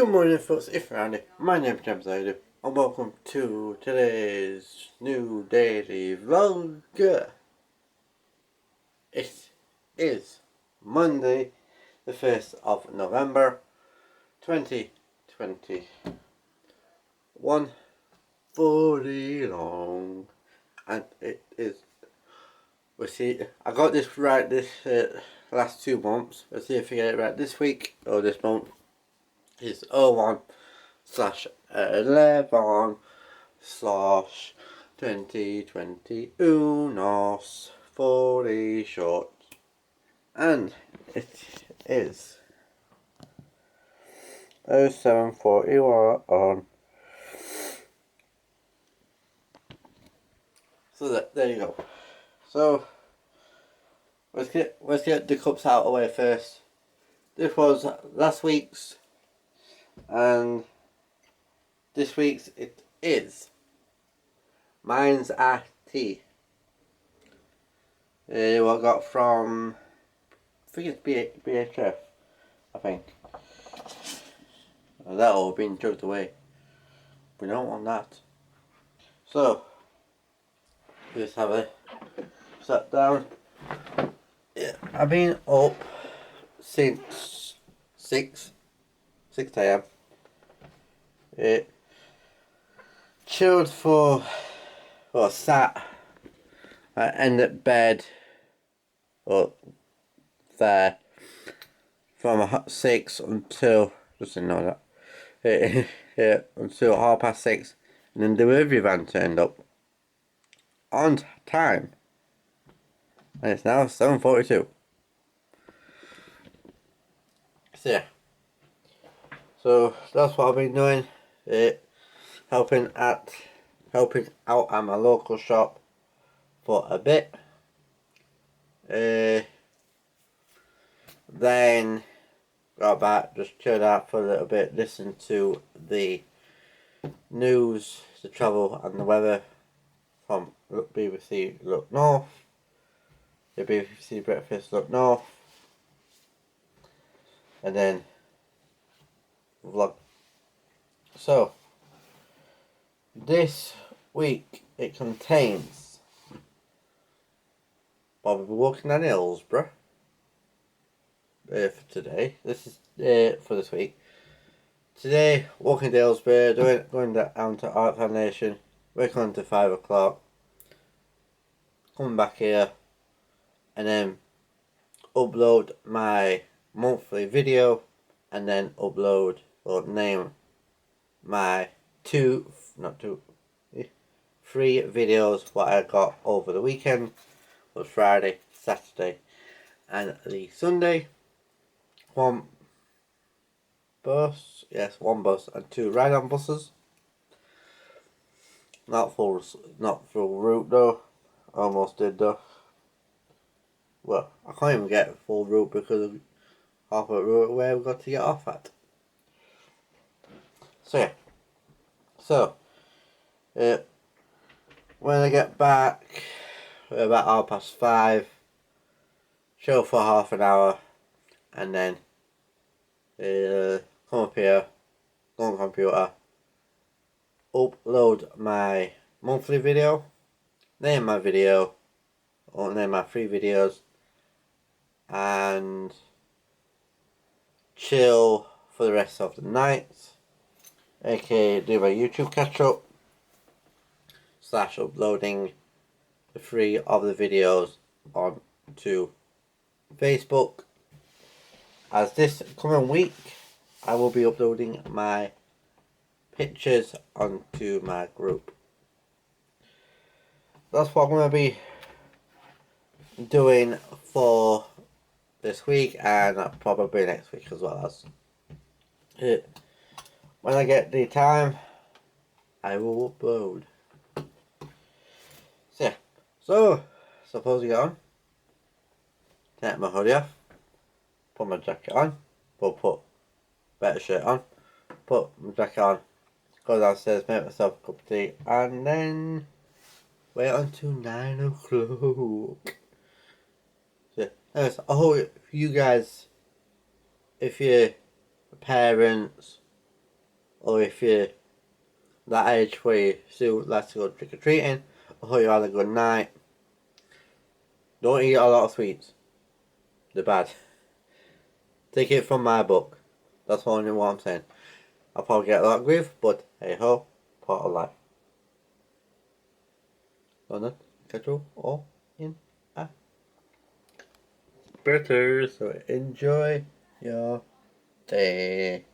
Good morning folks, if you're around it, my name's Tram, and welcome to today's new daily vlog. It is Monday, the 1st of November, 2021, 40 long, and it is, we'll see, I got this right this last 2 months, let's see if I get it right this week, or this month. It's 01/11/2020 40 short, and it is 0741. So there you go. So let's get the cups out of the way first. This was last week's, and this week's it is Mine's a tea. What I got from, I think it's BHF, I think. That all been chugged away. We don't want that. So, just have a sat down. Yeah, I've been up since 6 AM. Chilled for, or sat, I ended at bed up there from 6 until, just didn't know that, yeah, until 6:30, and then the delivery van turned up on time, and it's now 7:42. So yeah, so that's what I've been doing, helping out at my local shop for a bit. Then got back, just chilled out for a little bit, listened to the news, the travel and the weather from BBC Look North, the BBC Breakfast Look North, and then vlog. So this week it contains Bobby walking down Hillsborough for today. This is for this week. Today, walking to Hillsborough, going down to Art Foundation, working on to 5 o'clock, coming back here, and then upload my monthly video, and then upload or name my 3 videos what I got over the weekend, was Friday, Saturday and the Sunday. One bus and 2 ride-on buses. Not full route though. Almost did though. Well, I can't even get full route because of half a route where we've got to get off at. So yeah. So when I get back about 5:30, chill for half an hour, and then come up here, go on the computer, upload my monthly video, name my video, or name my 3 videos, and chill for the rest of the night, aka do my YouTube catch up, / uploading the 3 of the videos onto Facebook. As this coming week I will be uploading my pictures onto my group. That's what I'm going to be doing for this week, and probably next week as well. As when I get the time I will upload. So yeah, so suppose you get on, take my hoodie off, put my jacket on, put better shirt on, put my jacket on, go downstairs, make myself a cup of tea, and then wait until 9 o'clock. So, anyways, I hope you guys, if you're parents or if you're that age where you still like to go trick or treating, or you had a good night, don't eat a lot of sweets. They're bad. Take it from my book. That's only what I'm saying. I'll probably get a lot of grief, but hey ho, part of life. London, schedule all in a better. So enjoy your day.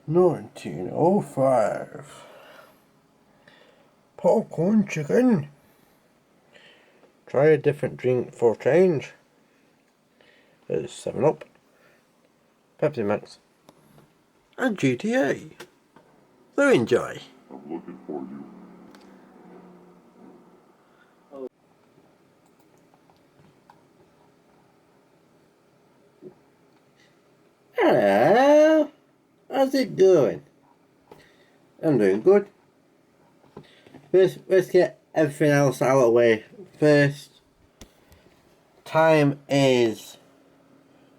1905. Popcorn chicken. Try a different drink for change. There's 7-Up, Pepsi Max, and GTA. So enjoy. I'm looking for you. Hello. How's it going? I'm doing good. Let's get everything else out of the way first. Time is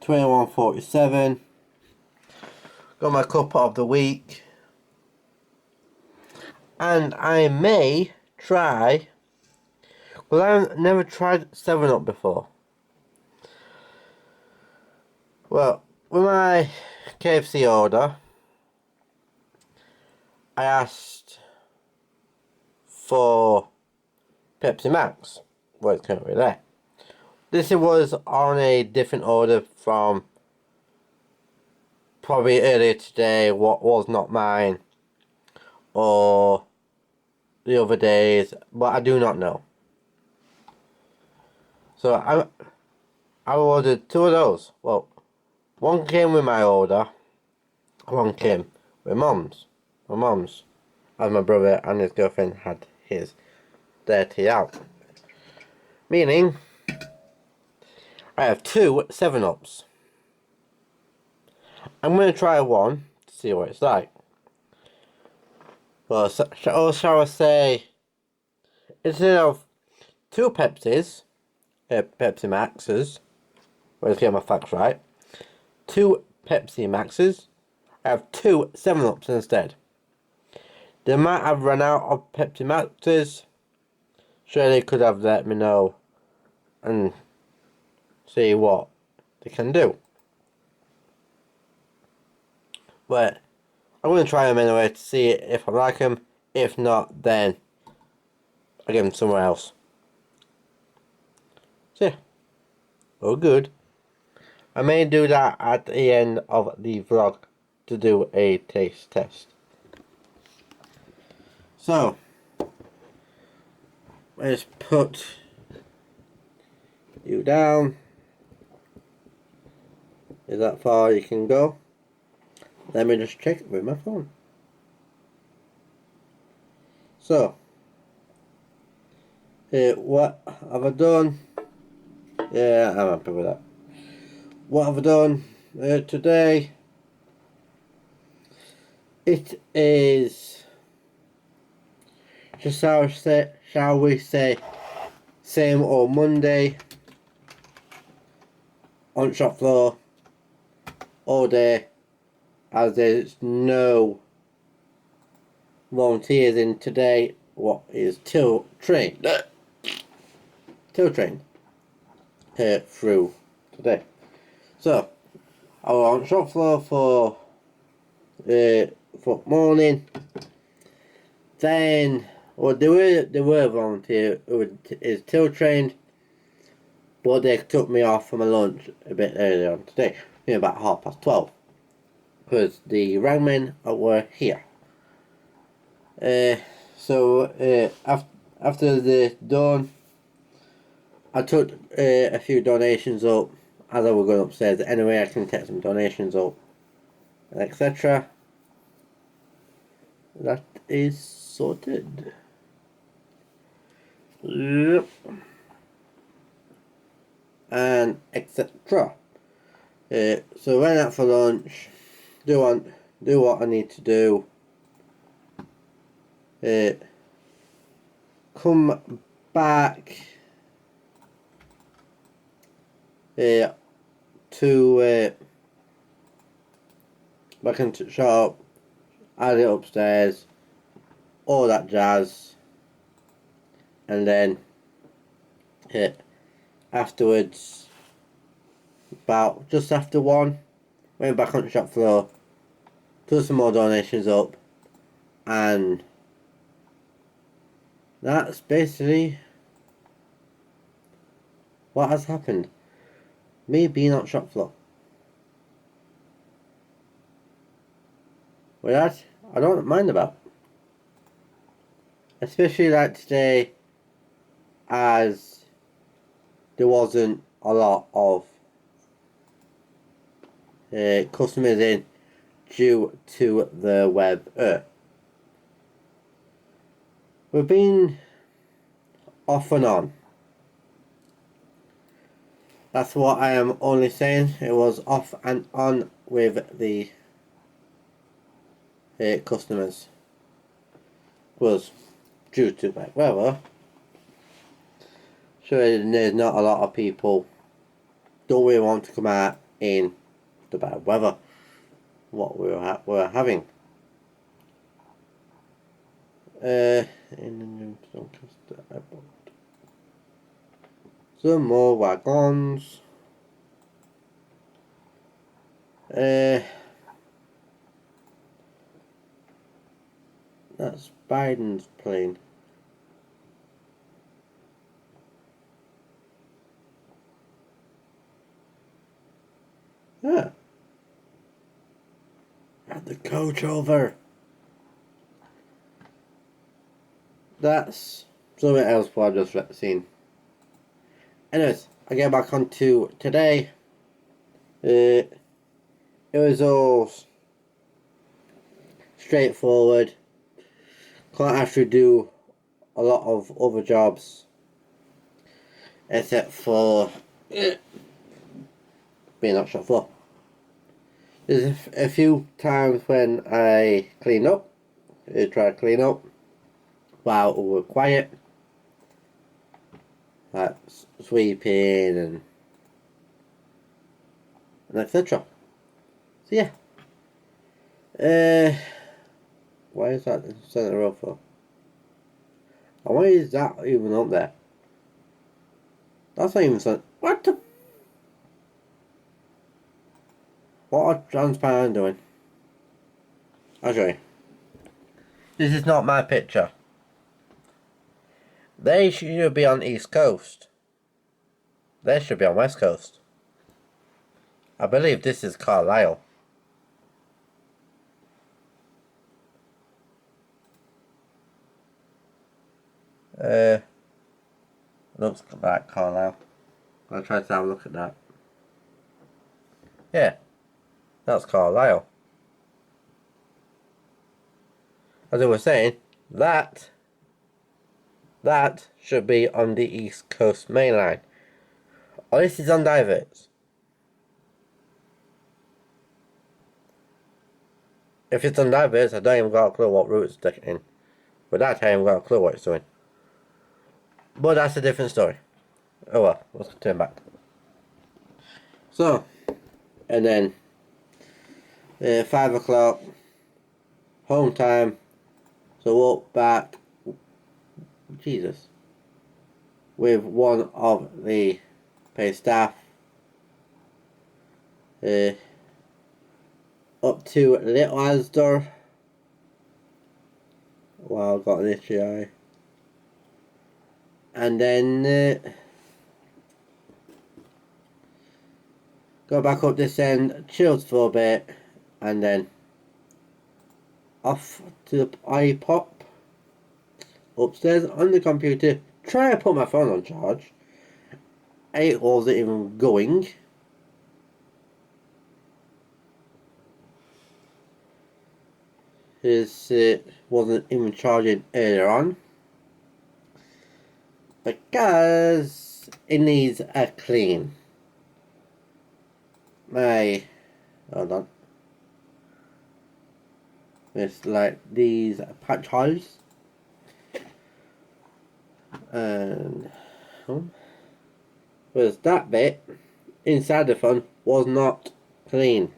21:47. Got my cup of the week. And I may try, well, I've never tried 7-Up before. Well, with my KFC order, I asked for Pepsi Max. Well, it's currently there. This was on a different order from probably earlier today, what was not mine, or the other days, but I do not know. So I ordered 2 of those. Well, one came with my order, one came with Mum's. My Mum's, as my brother and his girlfriend had his their tea out. Meaning, I have 2 7-Ups. I'm going to try one to see what it's like. Well, shall I say, instead of 2 Pepsis, Pepsi Maxes, let's get my facts right, 2 Pepsi Maxes, I have 2 7-Ups instead. They might have run out of Pepsi Maxes. Sure, they could have let me know and see what they can do. But I'm going to try them anyway to see if I like them. If not, then I'll give them somewhere else. So yeah, all good. I may do that at the end of the vlog to do a taste test. So, let's put you down. Is that far you can go? Let me just check it with my phone. So, what have I done? Yeah, I'm happy with that. What have I done today? It is, just shall we say, same old Monday, on shop floor, all day, as there's no volunteers in today. What is till train through today. So I was on shop floor for morning. Then, well, there were volunteers who is till trained, but they took me off for my lunch a bit earlier on today, about 12:30, because the ragmen were here. So after the dawn, I took a few donations up as I was going upstairs. Anyway, I can take some donations up, etc. That is sorted. Yep. And etc. So went out for lunch. Do what I need to do. Come back to back into the shop, add it upstairs, all that jazz, and then afterwards, about just after 1, went back on the shop floor, took some more donations up, and that's basically what has happened. Me being on shop floor. But that I don't mind about. Especially like today, as there wasn't a lot of customers in due to the weather. We've been off and on. That's what I am only saying. It was off and on with the customers. Was due to bad weather. So there's not a lot of people don't really want to come out in the bad weather. What we're having. In the new Doncaster Airport. Some more wagons. That's Biden's plane. Yeah. Had the coach over. That's something else what I've just seen. Anyways, I get back onto today. It was all straightforward. Can't actually do a lot of other jobs except for being on shop floor. There's a few times when I clean up, try to clean up while we're quiet, like sweeping and etc. So yeah. Why is that in the centre row for? And why is that even up there? That's not even centre. What the? What are transparent doing? I'll show you. This is not my picture. They should be on East Coast. They should be on West Coast. I believe this is Carlisle. Looks like Carlisle. I'll try to have a look at that. Yeah, that's Carlisle. As I was saying, that should be on the East Coast main line. Oh, this is on diverts. If it's on diverts, I don't even got a clue what route it's taking in. But that I haven't got a clue what it's doing. But that's a different story. Oh well, let's turn back. So, and then 5 o'clock, home time. So walk back, Jesus, with one of the paid staff up to Little Asda. Wow, I've got an itchy eye. And then go back up this end, chilled for a bit, and then off to the iPop upstairs on the computer. Try to put my phone on charge. It wasn't even going. It wasn't even charging earlier on because it needs a clean. Hold on. It's like these patch holes, and whereas that bit inside the phone was not clean.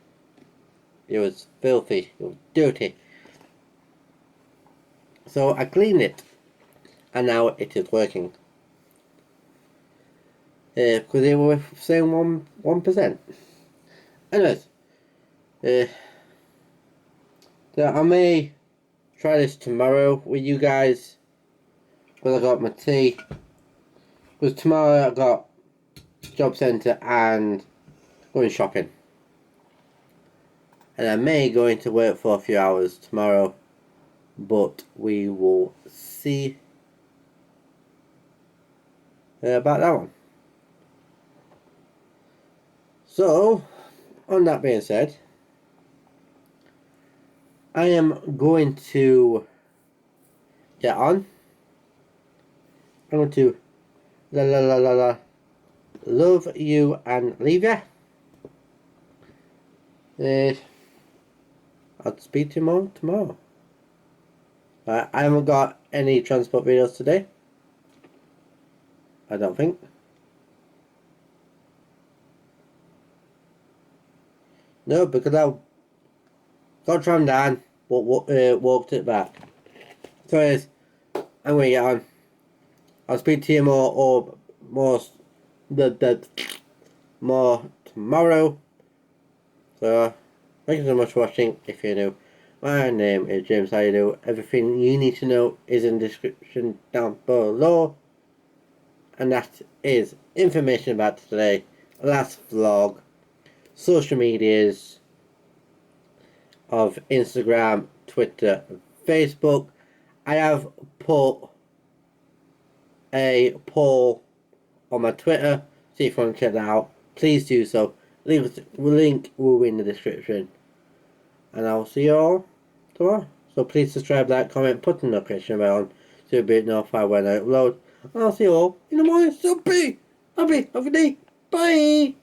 It was filthy. It was dirty. So I cleaned it, and now it is working. Because they were saying 1%. Anyways, so I may try this tomorrow with you guys when I got my tea. Because tomorrow I got job centre and going shopping. and I may go into work for a few hours tomorrow, but we will see about that one. So, on that being said, I am going to get on. I'm going to love you and leave you. I'll speak to you more tomorrow. I haven't got any transport videos today. I don't think. No, because I got Tram down, but walked it back. So anyways, I'm going to get on. I'll speak to you more tomorrow. So, thank you so much for watching. If you're new, my name is James. How you do? Everything you need to know is in the description down below. And that is information about today, last vlog, social medias of Instagram, Twitter, Facebook. I have put a poll on my Twitter. See if you want to check that out. Please do so. Link will be in the description. And I will see you all tomorrow. So please subscribe, like, comment, put the notification bell on so you'll be notified when I upload. And I'll see you all in the morning. So be happy, have a good day. Bye.